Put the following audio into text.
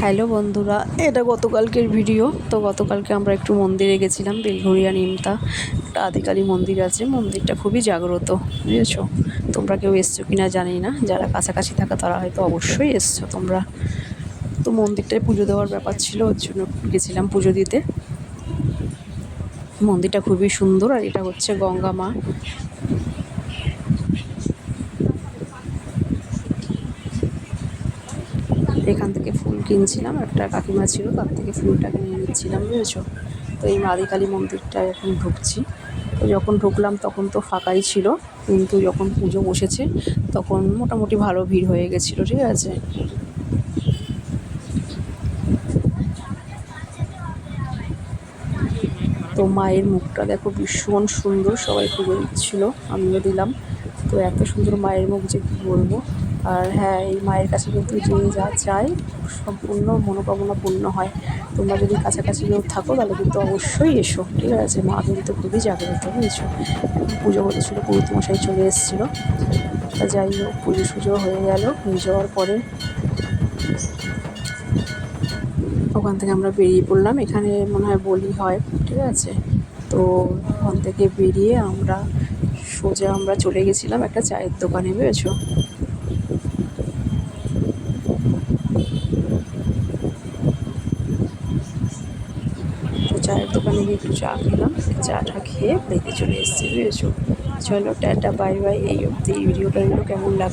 Hello বন্ধুরা, এটা গতকালকের ভিডিও। তো গতকালকে আমরা একটু মন্দিরে গেছিলাম, বেলঘরিয়া নিমতা একটা আদিকালী মন্দির আছে। মন্দিরটা খুবই জাগ্রত, বুঝেছো? তোমরা কেউ এসছো কিনা জানি না, যারা কাছাকাছি থাকা তারা হয়তো অবশ্যই এসছো তোমরা। তো মন্দিরটায় পুজো দেওয়ার ব্যাপার ছিল, ওর জন্য গেছিলাম পুজো দিতে। মন্দিরটা খুবই সুন্দর, আর এটা হচ্ছে গঙ্গা মা। এখান থেকে ফুল কিনছিলাম, একটা কাকিমা ছিল, তার থেকে ফুলটাকে নিয়ে নিচ্ছিলাম, বুঝেছো? তো এই মা কালী মন্দিরটায় এখন ঢুকছি। তো যখন ঢুকলাম তখন তো ফাঁকাই ছিল, কিন্তু যখন পুজো বসেছে তখন মোটামুটি ভালো ভিড় হয়ে গেছিলো, ঠিক আছে? তো মায়ের মুখটা দেখো, ভীষণ সুন্দর। সবাই পুজো দিচ্ছিলো, আমিও দিলাম। তো এত সুন্দর মায়ের মুখ যে কী বলবো। আর হ্যাঁ, এই মায়ের কাছে কিন্তু যে যা চায় সম্পূর্ণ মনোকামনা পূর্ণ হয়। তোমরা যদি কাছাকাছি কেউ থাকো তাহলে কিন্তু অবশ্যই এসো, ঠিক আছে? মা কিন্তু খুবই জাগ্রত, বুঝেছো? এখন পুজো হচ্ছিলো, পুরোহিত মশাই চলে এসেছিলো। তা যাই হোক, পুজো সুজো হয়ে গেল। হয়ে যাওয়ার পরে ওখান থেকে আমরা বেরিয়ে পড়লাম। এখানে মনে হয় বলি হয়, ঠিক আছে? তো ওখান থেকে বেরিয়ে সোজা আমরা চলে গেছিলাম একটা চায়ের দোকানে, বুঝেছো? তো চায়ের দোকানে গিয়ে একটু চা খেলাম। চাটা খেয়ে বাড়িতে চলে এসেছি, বুঝেছো? চলো টাটা, বাই বাই। এই অবধি এই ভিডিওটা কেমন লাগলো?